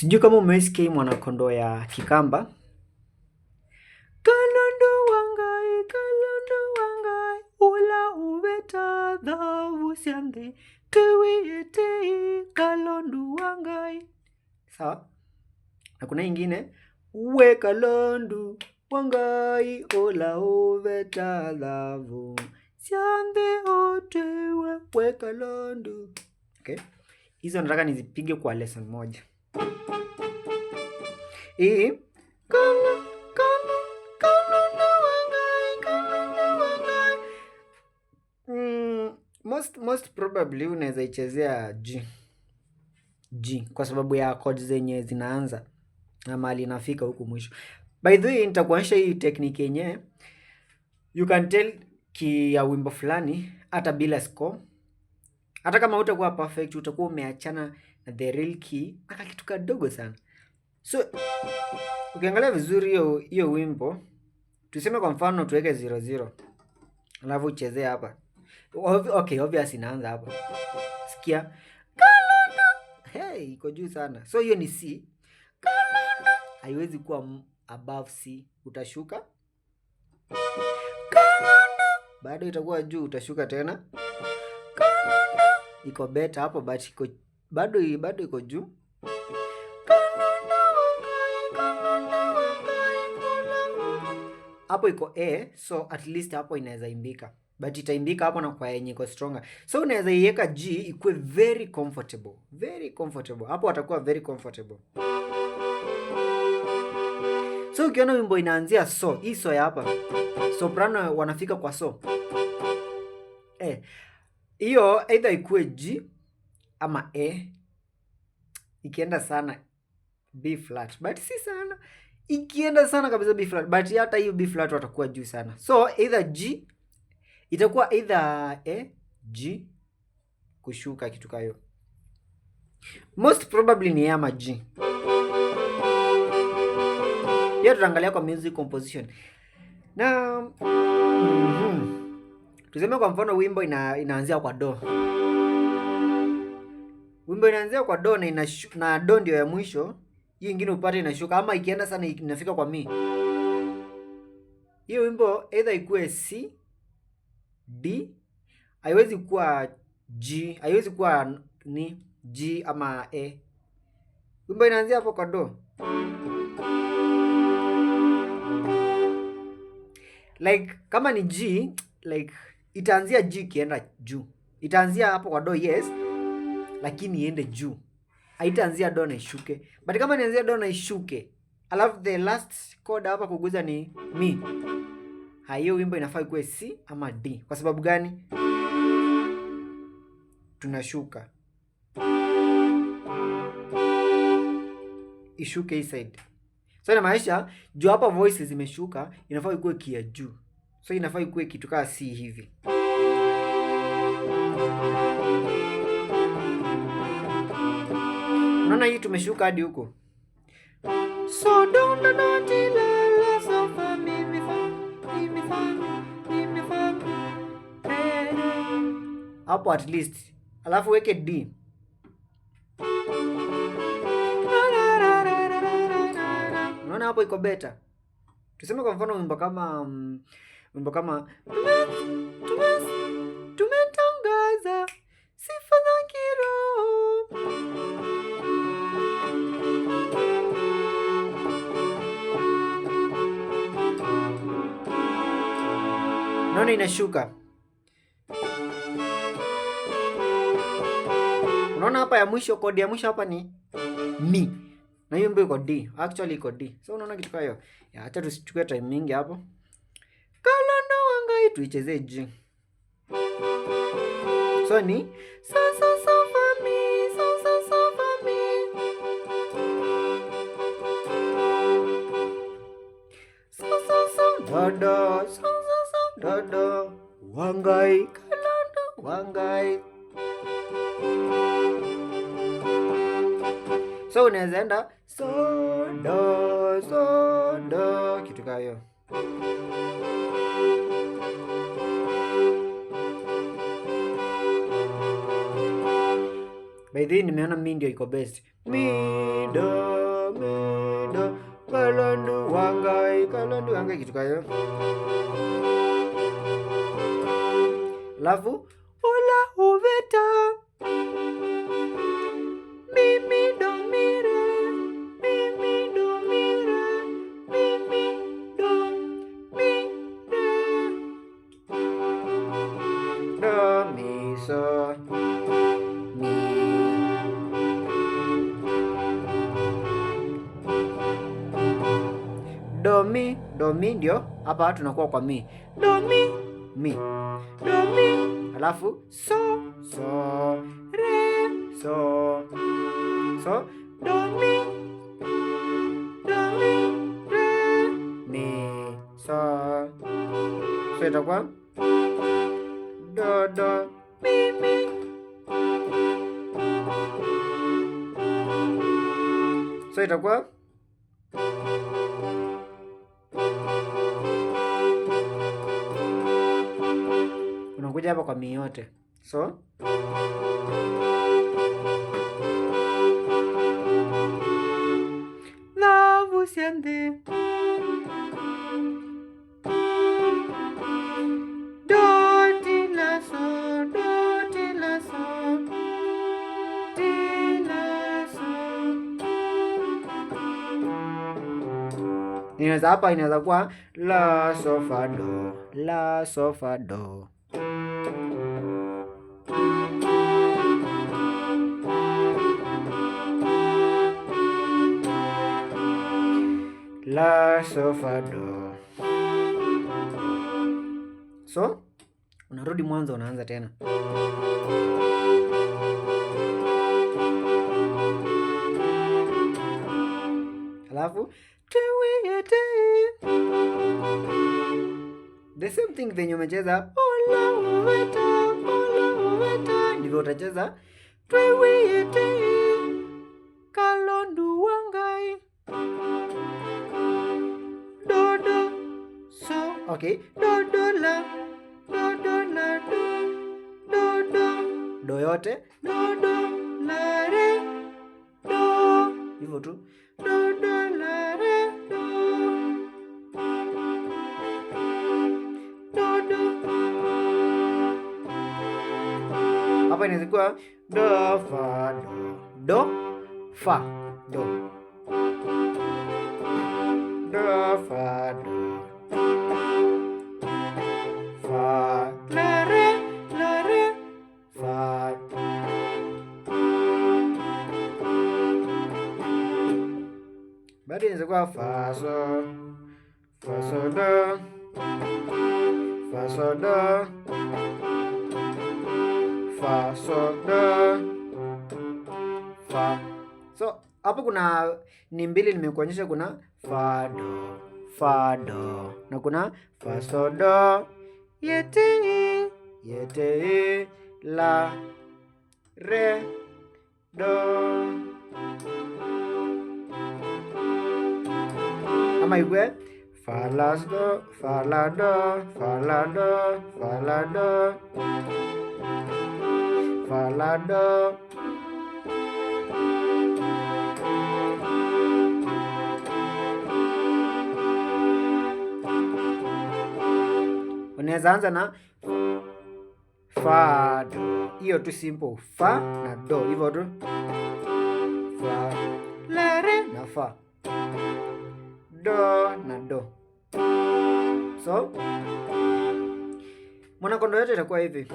Sijui kama umesikia hii mwanakondoo ya Kikamba. Kalondo wangai, ula ubeta dhavu siande, kiwiete kalondo wangai. Sawa? Na kuna ingine, we kalondo wangai, ula ubeta dhavu siande otewe, we kalondo. Okay? Hizo nataka nizipige kwa lesson moja. Hii most probably unaweza ichezea G kwa sababu ya chords zenye zinaanza na mahali inafika huku mwisho. By the way, nitakuonyesha hii technique yenyewe. You can tell ki ya wimbo fulani hata bila score. Hata kama utakuwa perfect, utakuwa umeachana na the real key aka kitu kadogo sana. So ukiangalia vizuri hiyo wimbo, tuseme kwa mfano tuweke 00. Alafu uchezee hapa. Okay, obviously inaanza hapa. Sikia. Kalondo. Hey, iko juu sana. So hiyo ni C. Kalondo. Haiwezi kuwa above C. Utashuka. Kalondo. Bado itakuwa juu, utashuka tena. Kalondo. Iko better hapo but iko bado iko juu. Hapo iko A, so at least hapo inaweza imbika. But itaimbika hapo na kwa yenye iko stronger. So unaweza iweka G ikuwe very comfortable. Very comfortable. Hapo watakuwa very comfortable. So ukiona wimbo inaanzia so, hii so ya hapa. Soprano wanafika kwa so. Hiyo either ikuwe G ama A. Ikienda sana B flat. But si sana. Ikienda sana kabisa B flat. But hata hiyo B flat watakuwa juu sana. So either G itakuwa either A, G, kushuka kitu kayo. Most probably ni A ama G. Hiyo tutaangalia kwa music composition. Na tuseme kwa mfano wimbo inaanzia kwa do. Wimbo inaanzia kwa do na do ndio ya mwisho. Hiyo ingine upate inashuka ama ikienda sana inafika kwa mi. Hiyo wimbo either ikuwe C, D, haiwezi kuwa G, haiwezi kuwa ni G ama A. Wimbo inaanzia hapo kwa do. Like kama ni G, like itaanzia G kienda juu. Itaanzia hapo kwa do, yes, lakini iende juu. Haitaanzia do na ishuke. But kama nianzia do na ishuke, alafu the last chord hapa kuguza ni mi. Hiyo wimbo inafaa ikuwe C ama D. Kwa sababu gani? Tunashuka. Ishuke hii side. So inamaanisha juu hapa voices zimeshuka, inafaa ikuwe kia juu. So inafaa ikuwe kitu kama C hivi. Unaona hii tumeshuka hadi huko. So don't not la so fa mi fa. Hapo at least. Alafu weke D. Unaona hapo iko better. Tuseme kwa mfano wimbo kama tumetangaza sifa za kiroho. Unaona inashuka. Unaona hapa ya mwisho, kodi ya mwisho hapa ni mi. Na hiyo wimbo iko D. Actually iko D. So unaona kitu kama hiyo. Ya acha tusichukue time mingi hapo. Kalondo wangai tuichezee G. So ni so fa mi, so fa mi. Do wangai kalondo wangai. So unaweza enda so do kitu kama hiyo. By the way nimeona mi ndio iko best. Mi do Kalondu wangai kitu kayo. Alafu ula uveta mimi do mire mimi do mire mimi do mire do mi so mi do mi ndio hapa tunakuwa kwa mi do mi do mi alafu so re so do mi re mi so itakuwa do mi so itakuwa unakuja hapa kwa mi yote. So la vous siente do ti la so inaweza hapa inaweza kuwa la so fa do la so fa do la so fa do. So unarudi mwanzo unaanza tena. Alafu the same thing venye umecheza ola uveta ndivyo utacheza twewiete Kalondu wangai dodo so okay dodo la do yote dodo la re do hivyo tu dodo la re do hapa inazikuwa do fa do fa do fa do fa la re fa baada inazikuwa fa so do fa so do fa so do fa. So hapo kuna ni mbili nimekuonyesha, kuna fa do na kuna fa so do yete la re do ama igwe fa la do fa la do fa la do fa la do fa la do unaweza anza na fa do, hiyo tu simple, fa na do hivyo tu, fa la re na fa do na do. So mwanakondo yote itakuwa hivi.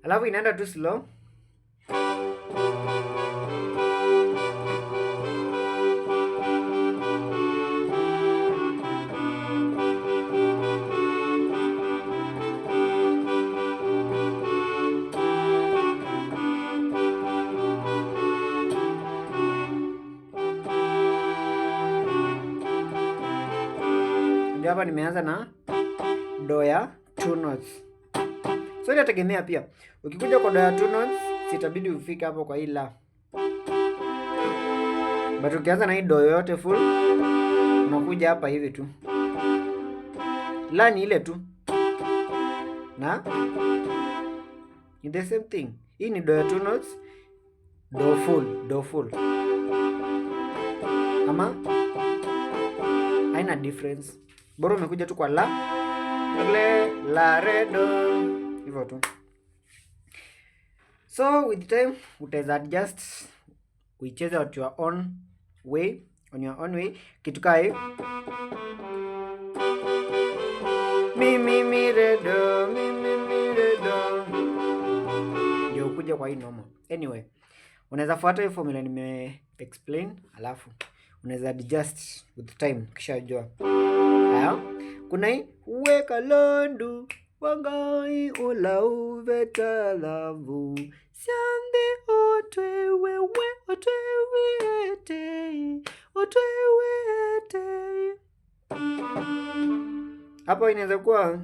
Alafu inaenda tu slow. ndio hapa nimeanza na do ya 2 notes. So inategemea pia. Ukikuja kwa do ya 2 notes, sitabidi ufike hapo kwa hii la. But ukianza na hii do yote full, unakuja hapa hivi tu. La ni ile tu. Na in the same thing. Hii ni do ya 2 notes, do full. Ama haina difference. Bora umekuja tu kwa la, re, do. Hivyo tu. So with time utaweza adjust kuicheza at your own way, on your own way. Kitu kai mi re do, mi re do. Ndio kuja kwa hii normal. Anyway, unaweza fuata hiyo formula nime explain, alafu unaweza adjust with time kisha jua. Haya, kuna hii weka londu wangai ula uveta lavu siande otwewe otwewete. Hapo inaweza kuwa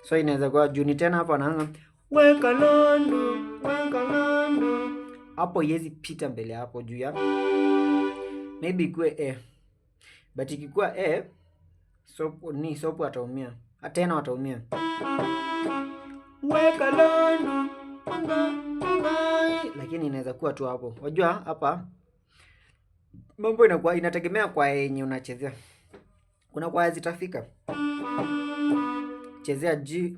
so inaweza kuwa juni tena hapo anaanza weka londu. Hapo yezi pita mbele hapo juu ya maybe ikue A. But ikikuwa A, sopu ataumia. Tena wataumia. Weka londu. Lakini inaweza kuwa tu hapo. Wajua hapa mambo inategemea kwa yenye unachezea. Kuna kwa zitafika. Chezea G.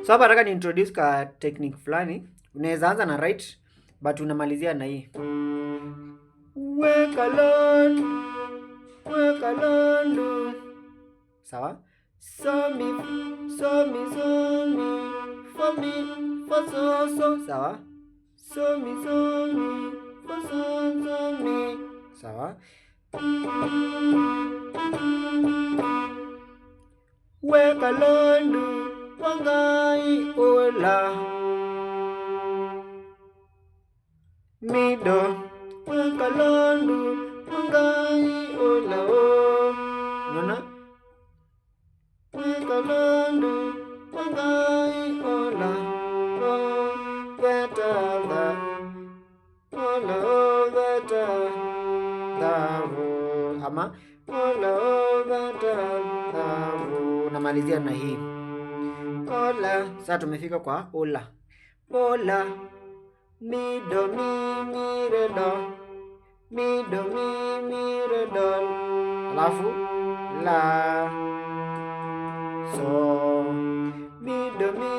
So hapa nataka ni introduce ka technique fulani. Unaweza anza na right but unamalizia na hii. Weka londu. Sawa? So mi for me for so. Sawa? So mi for so mi. Sawa? Weka londu wangai ola mido. Weka londu wangai ola o. Nona? Weka londu wangai ola o veta la ola o veta davu. Ama ola o veta davu. Namalizia na hii ola. Sasa tumefika kwa ola. Ola mi do mi re do, mi do mi re do. Alafu la so, mi do mi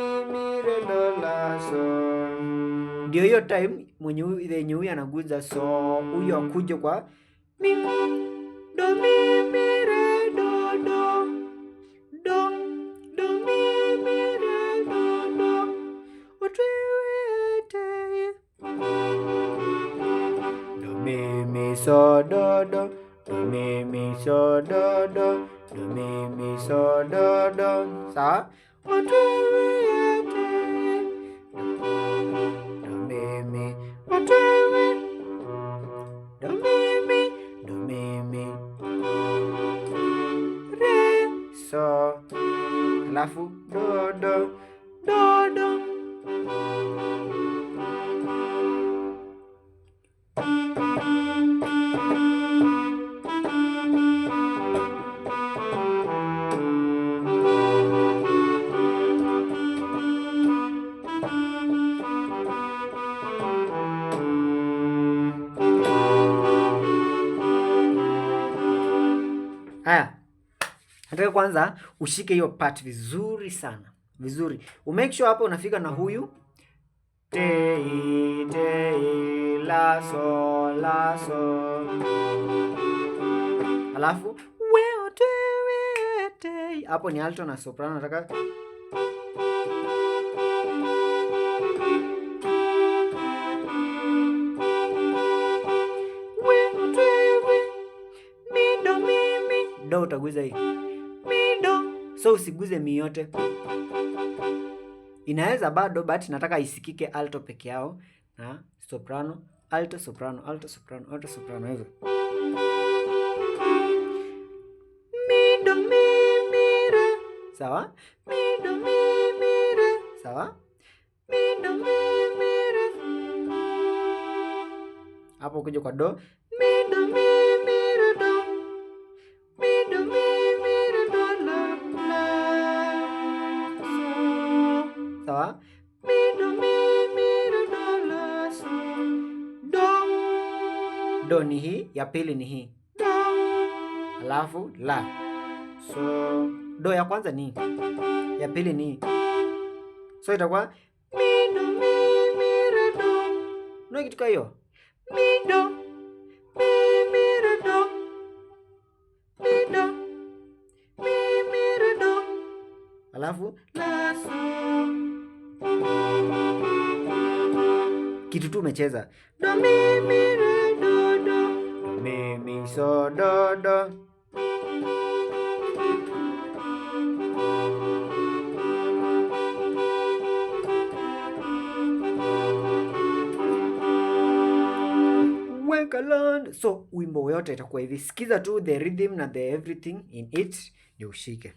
re do la so. Ndio hiyo time mwenye huyu anaguza so, huyo akuje kwa mi do mi re do do do do mi re do do otwewete. Do mi so do do, do mi so do do, do mi so do do. Sawa? Otwewete. Do mi otwewete. Do mi re so. Alafu do do do do. Haya, nataka kwanza ushike hiyo part vizuri sana. Vizuri. Umake sure hapo unafika na huyu te la so la so. Alafu we otwewete hapo ni alto na soprano. Nataka do, utaguza hii mi do, so usiguze mi yote. Inaweza bado, but nataka isikike alto peke yao na soprano, alto soprano, alto soprano, alto soprano, hivyo. Mi do mi re, sawa? Mi do mi re, sawa? Mi do mi re. Hapo kuja kwa do, mi do mi re do, mi do mi re do la la, so, sawa? Mi do mi re do la so, do. Do ni hii, ya pili ni hii, do, alafu la. So do ya kwanza ni ya pili ni, so itakuwa mi do mi re do. No, kitu hiyo mi do mi re do, mi do mi re do, alafu la so. Kitu tu umecheza do mi re do do, mi so do do. Wekaland. So wimbo yote itakuwa hivi. Sikiza tu the rhythm na the everything in it ndio ushike.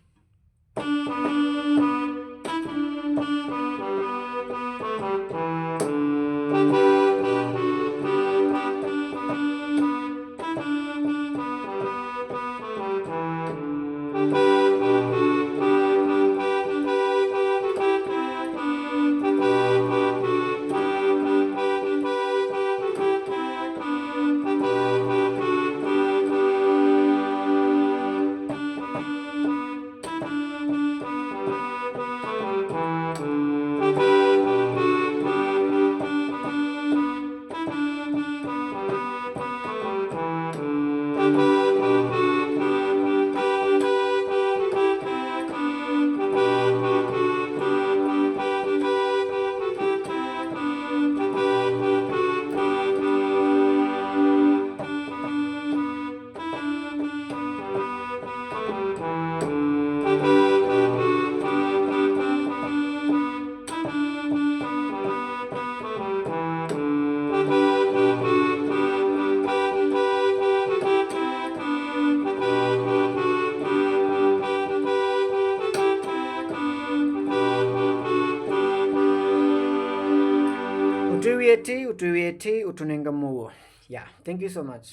Utuwieti utunenga muo. Yeah, thank you so much.